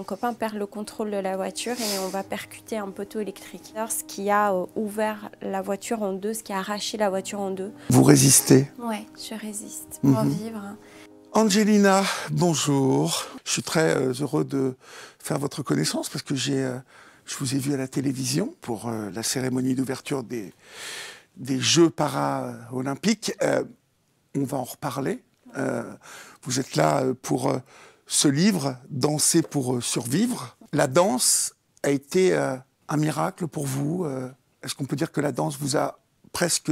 copain perd le contrôle de la voiture et on va percuter un poteau électrique. Ce qui a ouvert la voiture en deux, ce qui a arraché la voiture en deux. Vous résistez? Ouais, je résiste pour vivre. Angelina, bonjour. Je suis très heureux de faire votre connaissance parce que je vous ai vu à la télévision pour la cérémonie d'ouverture des Jeux para-olympiques. On va en reparler. Vous êtes là pour ce livre, Danser pour survivre. La danse a été un miracle pour vous. Est-ce qu'on peut dire que la danse vous a presque,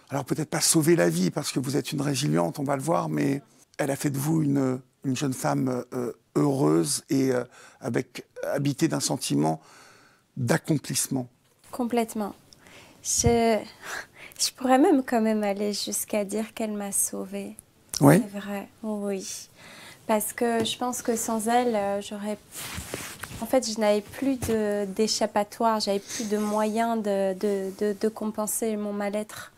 alors peut-être pas sauvé la vie parce que vous êtes une résiliente, on va le voir, mais elle a fait de vous une jeune femme heureuse et habitée d'un sentiment d'accomplissement. Complètement. Je pourrais même quand même aller jusqu'à dire qu'elle m'a sauvée. Oui. C'est vrai, oui. Parce que je pense que sans elle, en fait, je n'avais plus d'échappatoire, j'avais plus de moyens de compenser mon mal-être.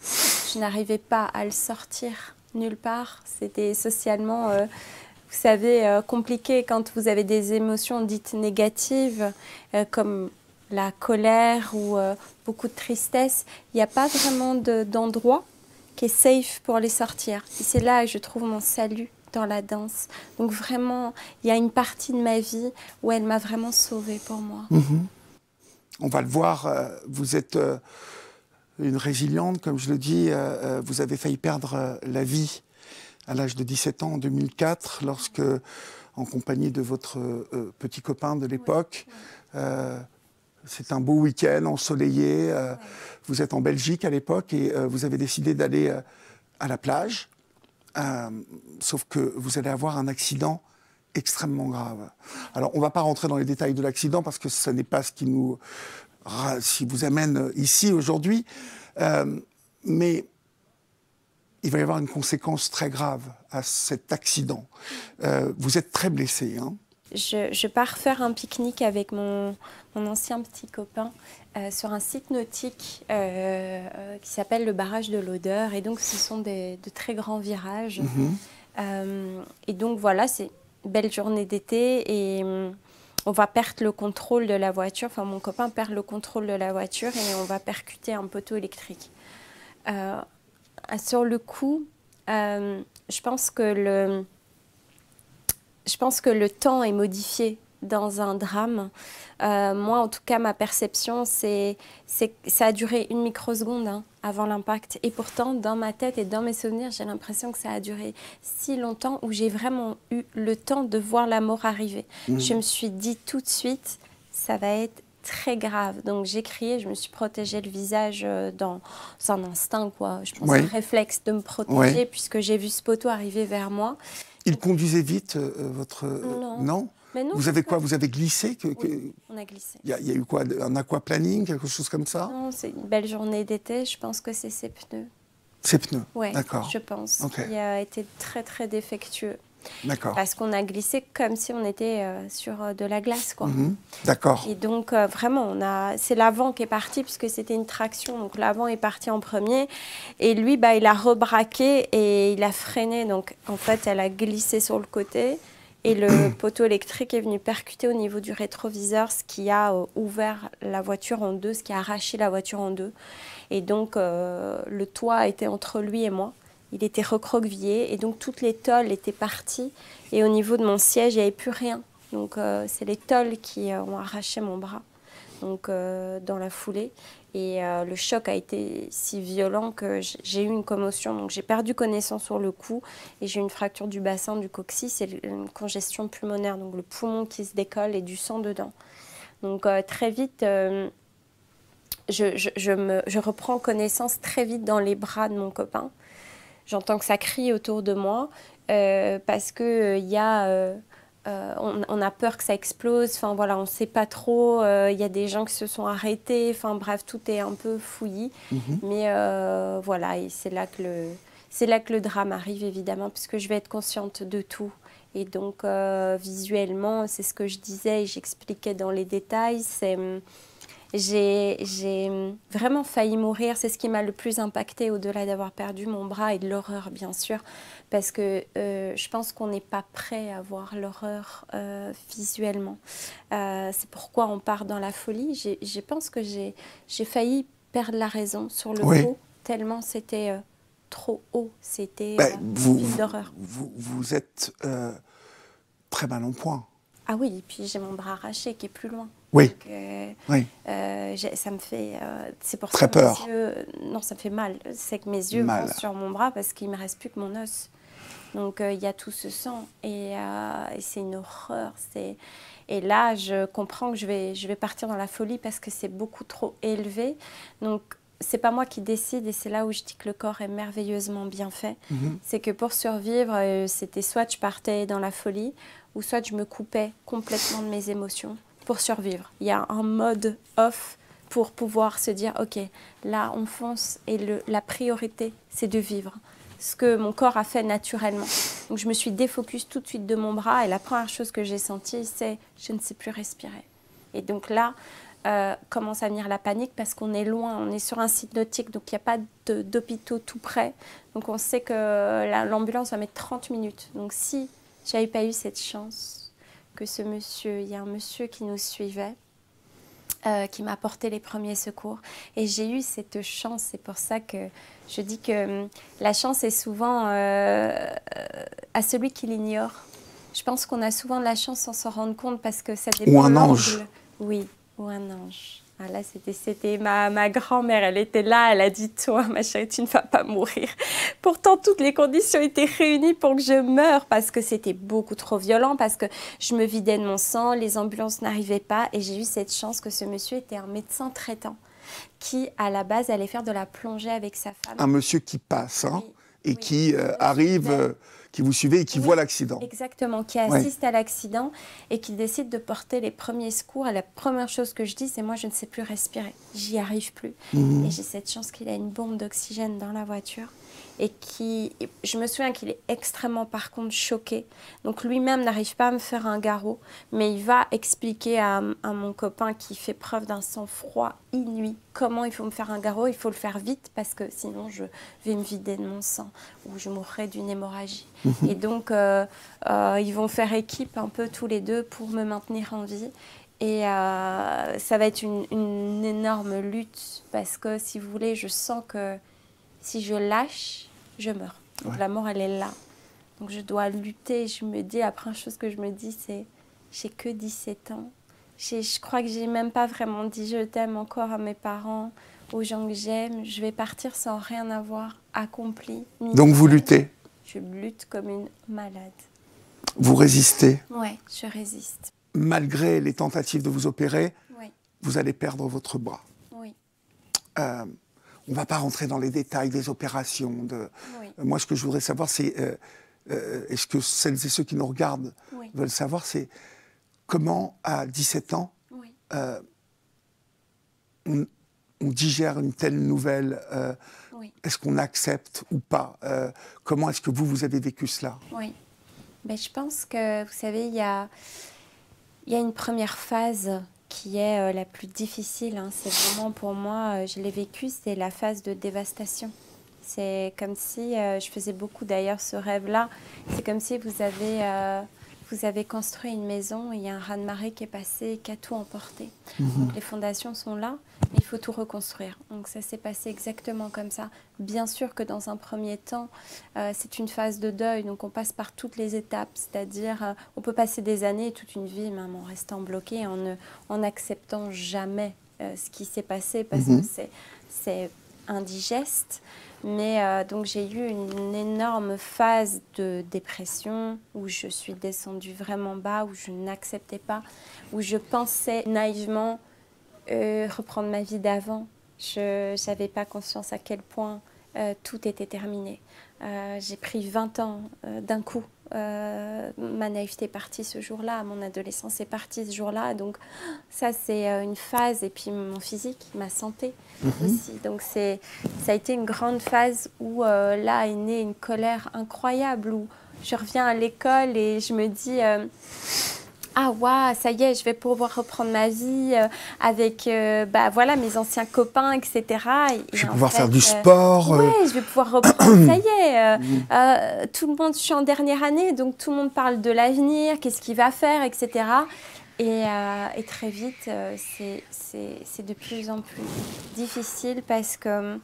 Je n'arrivais pas à le sortir nulle part. C'était socialement, vous savez, compliqué quand vous avez des émotions dites négatives, comme la colère ou beaucoup de tristesse. Il n'y a pas vraiment d'endroit qui est safe pour les sortir. Et c'est là que je trouve mon salut dans la danse. Donc vraiment, il y a une partie de ma vie où elle m'a vraiment sauvée pour moi. On va le voir, vous êtes une résiliente, comme je le dis. Vous avez failli perdre la vie à l'âge de 17 ans en 2004, lorsque, en compagnie de votre petit copain de l'époque, c'est un beau week-end ensoleillé. Vous êtes en Belgique à l'époque et vous avez décidé d'aller à la plage. Sauf que vous allez avoir un accident extrêmement grave. Alors, on ne va pas rentrer dans les détails de l'accident parce que ce n'est pas ce qui vous amène ici aujourd'hui. Mais il va y avoir une conséquence très grave à cet accident. Vous êtes très blessé, hein? Je pars faire un pique-nique avec mon ancien petit copain sur un site nautique qui s'appelle le barrage de l'Odeur. Et donc, ce sont de très grands virages. Et donc, voilà, c'est une belle journée d'été et on va perdre le contrôle de la voiture. Enfin, mon copain perd le contrôle de la voiture et on va percuter un poteau électrique. Sur le coup, je pense que le temps est modifié dans un drame. Moi, en tout cas, ma perception, c'est que ça a duré une microseconde avant l'impact. Et pourtant, dans ma tête et dans mes souvenirs, j'ai l'impression que ça a duré si longtemps où j'ai vraiment eu le temps de voir la mort arriver. Je me suis dit tout de suite, ça va être très grave. Donc, j'ai crié, je me suis protégée le visage dans un instinct, quoi. Je pense un réflexe de me protéger puisque j'ai vu ce poteau arriver vers moi. Il conduisait vite, votre... Non. Mais non, vous avez quoi? Vous avez glissé? Oui, on a glissé. Il y a eu quoi? Un aquaplaning, quelque chose comme ça? Non, c'est une belle journée d'été. Je pense que c'est ses pneus. Ses pneus? Oui, d'accord. Je pense. Okay. Il a été très, très défectueux. D'accord. Parce qu'on a glissé comme si on était sur de la glace, quoi. D'accord. Et donc, vraiment, c'est l'avant qui est parti, puisque c'était une traction. Donc, l'avant est parti en premier. Et lui, il a rebraqué et il a freiné. Donc, en fait, elle a glissé sur le côté. Et le poteau électrique est venu percuter au niveau du rétroviseur, ce qui a ouvert la voiture en deux, ce qui a arraché la voiture en deux. Et donc, le toit était entre lui et moi. Il était recroquevillé et donc toutes les tôles étaient parties. Et au niveau de mon siège, il n'y avait plus rien. Donc, c'est les tôles qui ont arraché mon bras donc, dans la foulée. Et le choc a été si violent que j'ai eu une commotion. Donc, j'ai perdu connaissance sur le coup et j'ai eu une fracture du bassin, du coccyx et une congestion pulmonaire. Donc, le poumon qui se décolle et du sang dedans. Donc, très vite, je reprends connaissance très vite dans les bras de mon copain. J'entends que ça crie autour de moi parce que on a peur que ça explose. Enfin voilà, on ne sait pas trop. Il y a des gens qui se sont arrêtés. Enfin bref, tout est un peu fouillis. Mais voilà, et c'est là que le drame arrive évidemment, puisque je vais être consciente de tout. Et donc visuellement, c'est ce que je disais et j'expliquais dans les détails. J'ai vraiment failli mourir. C'est ce qui m'a le plus impacté, au-delà d'avoir perdu mon bras et de l'horreur, bien sûr, parce que je pense qu'on n'est pas prêt à voir l'horreur visuellement. C'est pourquoi on part dans la folie. Je pense que j'ai failli perdre la raison sur le coup, tellement c'était trop haut. C'était un film d'horreur. Vous êtes très mal en point. Ah oui, et puis j'ai mon bras arraché qui est plus loin. Oui. Donc, ça me fait... c'est pour très ça que peur. mes yeux... Non, ça me fait mal. C'est que mes yeux vont sur mon bras parce qu'il ne me reste plus que mon os. Donc il y a tout ce sang et c'est une horreur. Et là, je comprends que je vais partir dans la folie parce que c'est beaucoup trop élevé. Donc c'est pas moi qui décide et c'est là où je dis que le corps est merveilleusement bien fait. C'est que pour survivre, c'était soit je partais dans la folie ou soit je me coupais complètement de mes émotions pour survivre. Il y a un mode off pour pouvoir se dire, ok, là on fonce et la priorité c'est de vivre. Ce que mon corps a fait naturellement. Donc je me suis défocus tout de suite de mon bras et la première chose que j'ai sentie c'est je ne sais plus respirer. Et donc là commence à venir la panique parce qu'on est loin, on est sur un site nautique donc il n'y a pas d'hôpitaux tout près. Donc on sait que l'ambulance va mettre 30 minutes. Donc si j'avais pas eu cette chance que ce monsieur, il y a un monsieur qui nous suivait, qui m'a apporté les premiers secours. Et j'ai eu cette chance, c'est pour ça que je dis que la chance est souvent à celui qui l'ignore. Je pense qu'on a souvent de la chance sans s'en rendre compte parce que ça dépend. Ou un ange. Oui, ou un ange. Ah là, c'était ma grand-mère, elle était là, elle a dit « Toi, ma chérie, tu ne vas pas mourir ». Pourtant, toutes les conditions étaient réunies pour que je meure parce que c'était beaucoup trop violent, parce que je me vidais de mon sang, les ambulances n'arrivaient pas et j'ai eu cette chance que ce monsieur était un médecin traitant qui, à la base, allait faire de la plongée avec sa femme. Un monsieur qui passe et qui arrive... qui vous suivez et qui voit l'accident. Exactement, qui assiste à l'accident et qui décide de porter les premiers secours. Et la première chose que je dis, c'est moi, je ne sais plus respirer. J'y arrive plus. Et j'ai cette chance qu'il a une bombe d'oxygène dans la voiture. Et je me souviens qu'il est extrêmement, par contre, choqué. Donc lui-même n'arrive pas à me faire un garrot, mais il va expliquer à mon copain qui fait preuve d'un sang-froid inouï comment il faut me faire un garrot. Il faut le faire vite parce que sinon je vais me vider de mon sang ou je mourrai d'une hémorragie. Et donc ils vont faire équipe un peu tous les deux pour me maintenir en vie. Et ça va être une énorme lutte parce que, si vous voulez, je sens que si je lâche, je meurs. Donc la mort, elle est là. Donc je dois lutter. Je me dis, la première chose que je me dis, c'est j'ai que 17 ans. Je crois que j'ai même pas vraiment dit je t'aime encore à mes parents, aux gens que j'aime. Je vais partir sans rien avoir accompli. Donc vous luttez? Je lutte comme une malade. Vous résistez? Oui, je résiste. Malgré les tentatives de vous opérer, vous allez perdre votre bras. Oui. On ne va pas rentrer dans les détails des opérations. Moi, ce que je voudrais savoir, c'est, est-ce que celles et ceux qui nous regardent veulent savoir, c'est comment, à 17 ans, on digère une telle nouvelle. Est-ce qu'on accepte ou pas? Comment est-ce que vous avez vécu cela? Oui. Ben, je pense que, vous savez, il y a une première phase qui est la plus difficile. C'est vraiment, pour moi, je l'ai vécu, c'est la phase de dévastation. C'est comme si, je faisais beaucoup d'ailleurs ce rêve-là, c'est comme si vous avez construit une maison et il y a un raz-de-marée qui est passé et qui a tout emporté. Donc les fondations sont là, mais il faut tout reconstruire. Donc ça s'est passé exactement comme ça. Bien sûr que dans un premier temps, c'est une phase de deuil, donc on passe par toutes les étapes, c'est-à-dire on peut passer des années, toute une vie même en restant bloqué, en n'acceptant jamais ce qui s'est passé parce que c'est indigeste. Mais donc j'ai eu une énorme phase de dépression où je suis descendue vraiment bas, où je n'acceptais pas, où je pensais naïvement reprendre ma vie d'avant. Je n'avais pas conscience à quel point tout était terminé. J'ai pris 20 ans d'un coup. Ma naïveté est partie ce jour-là, mon adolescence est partie ce jour-là. Donc ça, c'est une phase. Et puis mon physique, ma santé aussi. Donc ça a été une grande phase où là est née une colère incroyable, où je reviens à l'école et je me dis ah waouh, ça y est, je vais pouvoir reprendre ma vie avec voilà, mes anciens copains, etc. Je vais pouvoir faire du sport. Ouais, je vais pouvoir reprendre, ça y est. Tout le monde, je suis en dernière année, donc tout le monde parle de l'avenir, qu'est-ce qu'il va faire, etc. Et très vite, c'est de plus en plus difficile parce que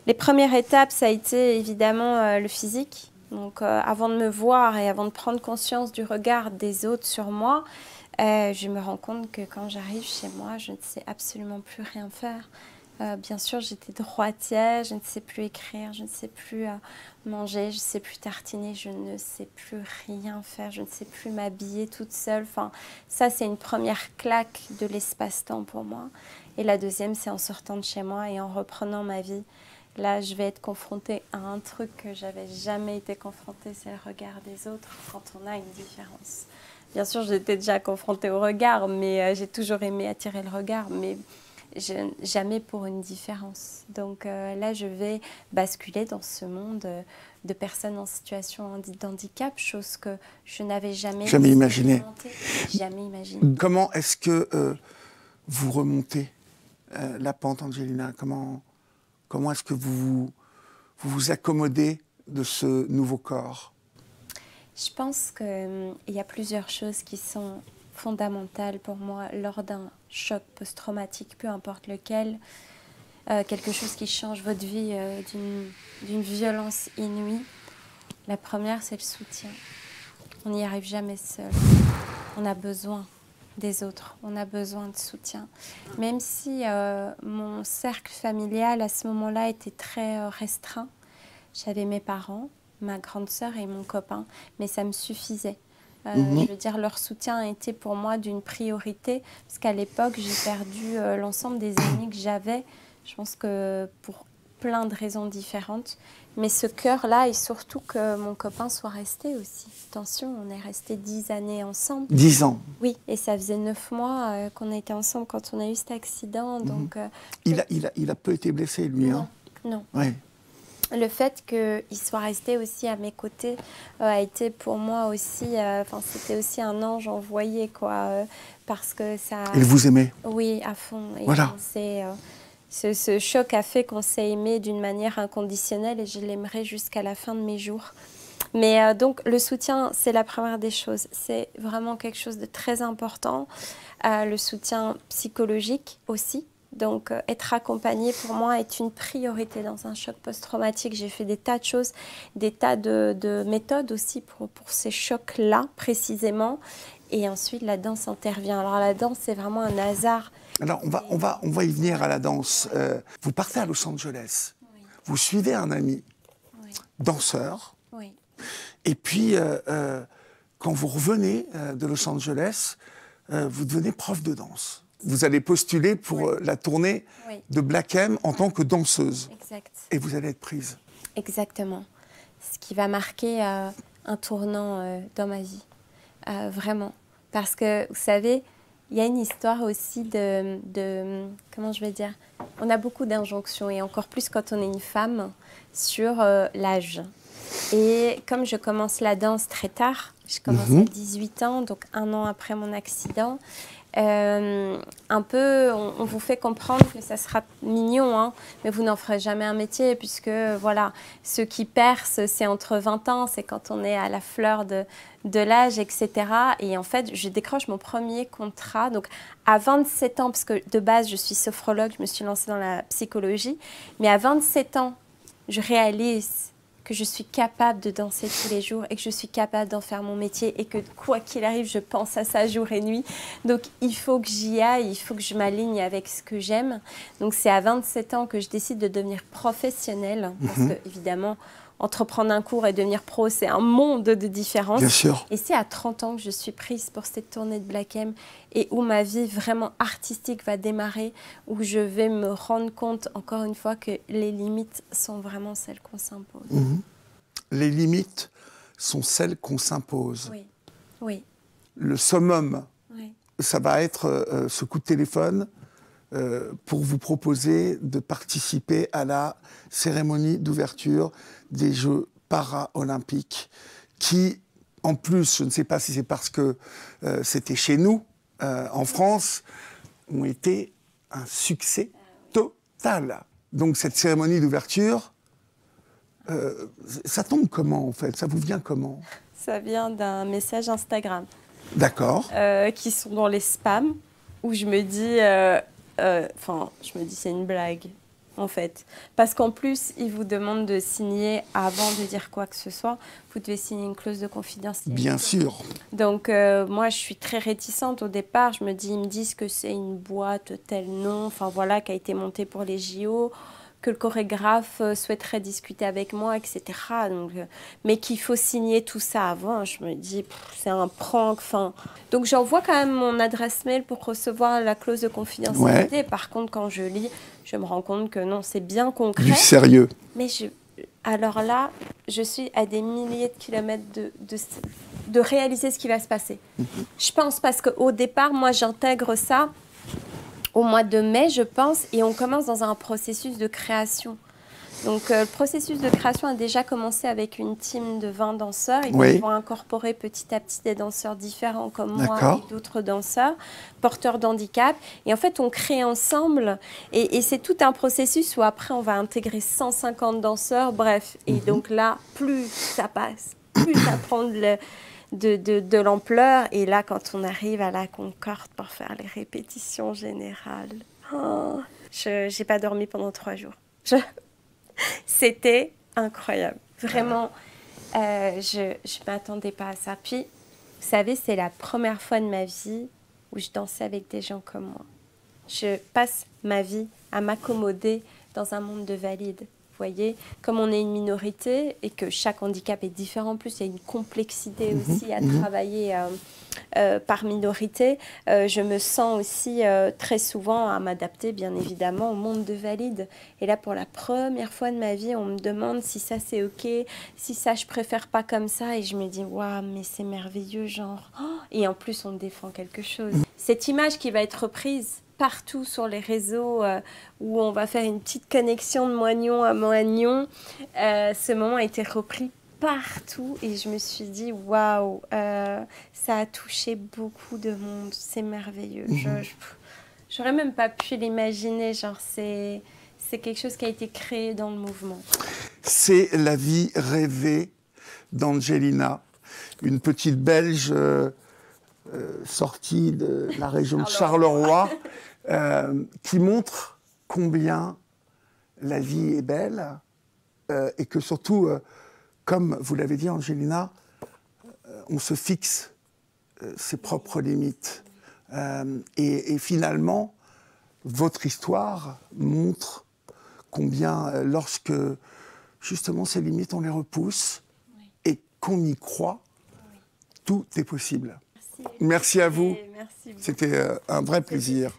les premières étapes, ça a été évidemment le physique. Donc, avant de me voir et avant de prendre conscience du regard des autres sur moi, je me rends compte que quand j'arrive chez moi, je ne sais absolument plus rien faire. Bien sûr, j'étais droitière, je ne sais plus écrire, je ne sais plus manger, je ne sais plus tartiner, je ne sais plus rien faire, je ne sais plus m'habiller toute seule. Enfin, ça, c'est une première claque de l'espace-temps pour moi. Et la deuxième, c'est en sortant de chez moi et en reprenant ma vie. Là, je vais être confrontée à un truc que j'avais jamais été confrontée, c'est le regard des autres quand on a une différence. Bien sûr, j'étais déjà confrontée au regard, mais j'ai toujours aimé attirer le regard, mais jamais pour une différence. Donc là, je vais basculer dans ce monde de personnes en situation d'handicap, chose que je n'avais jamais imaginé. Jamais imaginé. Comment est-ce que vous remontez la pente, Angelina? Comment est-ce que vous vous accommodez de ce nouveau corps? Je pense qu'il y a plusieurs choses qui sont fondamentales pour moi lors d'un choc post-traumatique, peu importe lequel. Quelque chose qui change votre vie d'une violence inouïe. La première, c'est le soutien. On n'y arrive jamais seul. On a besoin des autres, on a besoin de soutien. Même si mon cercle familial à ce moment-là était très restreint, j'avais mes parents, ma grande sœur et mon copain, mais ça me suffisait. Je veux dire, leur soutien a été pour moi d'une priorité, parce qu'à l'époque, j'ai perdu l'ensemble des amis que j'avais, je pense que pour plein de raisons différentes. Mais ce cœur-là, et surtout que mon copain soit resté aussi. Attention, on est resté 10 années ensemble. 10 ans? Oui, et ça faisait 9 mois qu'on était ensemble quand on a eu cet accident. Donc, il a peu été blessé, lui, non, hein? Non. Ouais. Le fait qu'il soit resté aussi à mes côtés a été pour moi aussi, c'était aussi un ange envoyé, quoi, parce que ça... Il vous aimait? Oui, à fond. Et voilà. Ce choc a fait qu'on s'est aimé d'une manière inconditionnelle et je l'aimerai jusqu'à la fin de mes jours. Mais donc, le soutien, c'est la première des choses. C'est vraiment quelque chose de très important. Le soutien psychologique aussi. Donc, être accompagné, pour moi, est une priorité dans un choc post-traumatique. J'ai fait des tas de choses, des tas de méthodes aussi pour ces chocs-là, précisément. Et ensuite, la danse intervient. Alors, la danse, c'est vraiment un hasard. Alors, on va y venir à la danse. Vous partez à Los Angeles. Oui. Vous suivez un ami, oui, danseur. Oui. Et puis, quand vous revenez de Los Angeles, vous devenez prof de danse. Vous allez postuler pour oui, la tournée oui, de Black M en tant que danseuse. Exact. Et vous allez être prise. Exactement. Ce qui va marquer un tournant dans ma vie. Vraiment. Parce que, vous savez, il y a une histoire aussi de comment je vais dire, on a beaucoup d'injonctions, et encore plus quand on est une femme, sur l'âge. Et comme je commence la danse très tard, je commence à 18 ans, donc 1 an après mon accident, un peu, on vous fait comprendre que ça sera mignon, hein, mais vous n'en ferez jamais un métier, puisque voilà, ceux qui percent, c'est entre 20 ans, c'est quand on est à la fleur de l'âge, etc. Et en fait, je décroche mon premier contrat, donc à 27 ans, parce que de base, je suis sophrologue, je me suis lancée dans la psychologie, mais à 27 ans, je réalise que je suis capable de danser tous les jours et que je suis capable d'en faire mon métier et que quoi qu'il arrive, je pense à ça jour et nuit. Donc, il faut que j'y aille, il faut que je m'aligne avec ce que j'aime. Donc, c'est à 27 ans que je décide de devenir professionnelle parce que, évidemment, entreprendre un cours et devenir pro, c'est un monde de différence. Bien sûr. Et c'est à 30 ans que je suis prise pour cette tournée de Black M et où ma vie vraiment artistique va démarrer, où je vais me rendre compte, encore une fois, que les limites sont vraiment celles qu'on s'impose. Les limites sont celles qu'on s'impose. Oui, oui. Le summum, oui, ça va être ce coup de téléphone pour vous proposer de participer à la cérémonie d'ouverture des Jeux para-olympiques qui en plus, je ne sais pas si c'est parce que c'était chez nous, en France, ont été un succès total. Donc cette cérémonie d'ouverture, ça tombe comment en fait? Ça vous vient comment? Ça vient d'un message Instagram. D'accord. Qui sont dans les spams, où je me dis, c'est une blague, en fait. Parce qu'en plus, ils vous demandent de signer, avant de dire quoi que ce soit, vous devez signer une clause de confidentialité. Bien sûr. Donc, moi, je suis très réticente au départ. Je me dis, ils me disent que c'est une boîte, tel nom, enfin voilà, qui a été montée pour les JO, que le chorégraphe souhaiterait discuter avec moi, etc. Donc, mais qu'il faut signer tout ça avant. Je me dis, c'est un prank. Donc, j'envoie quand même mon adresse mail pour recevoir la clause de confidentialité. Ouais. Par contre, quand je lis, je me rends compte que non, c'est bien concret. Du sérieux. Mais alors là, je suis à des milliers de kilomètres de réaliser ce qui va se passer. Je pense parce qu'au départ, moi, j'intègre ça au mois de mai, je pense, et on commence dans un processus de création. Donc, le processus de création a déjà commencé avec une team de 20 danseurs. Ils vont incorporer petit à petit des danseurs différents comme moi et d'autres danseurs, porteurs d'handicap. Et en fait, on crée ensemble. Et c'est tout un processus où après, on va intégrer 150 danseurs. Bref, et donc là, plus ça passe, plus ça prend de l'ampleur. Et là, quand on arrive à la Concorde pour faire les répétitions générales, je n'ai pas dormi pendant 3 jours. C'était incroyable. Vraiment, je ne m'attendais pas à ça. Puis, vous savez, c'est la première fois de ma vie où je dansais avec des gens comme moi. Je passe ma vie à m'accommoder dans un monde de valides. Vous voyez, comme on est une minorité et que chaque handicap est différent, en plus, il y a une complexité aussi à travailler par minorité. Je me sens aussi très souvent à m'adapter, bien évidemment, au monde de valides. Et là, pour la première fois de ma vie, on me demande si ça, c'est OK, si ça, je préfère pas comme ça. Et je me dis, waouh, mais c'est merveilleux, genre. Et en plus, on défend quelque chose. Cette image qui va être reprise partout sur les réseaux où on va faire une petite connexion de moignon à moignon. Ce moment a été repris partout et je me suis dit waouh, ça a touché beaucoup de monde, c'est merveilleux. J'aurais même pas pu l'imaginer, genre c'est quelque chose qui a été créé dans le mouvement. C'est la vie rêvée d'Angelina, une petite Belge sortie de la région de Charleroi, qui montre combien la vie est belle et que surtout, comme vous l'avez dit Angelina, on se fixe ses propres limites. Et finalement, votre histoire montre combien lorsque justement ces limites, on les repousse et qu'on y croit, tout est possible. Merci à vous. C'était un vrai plaisir.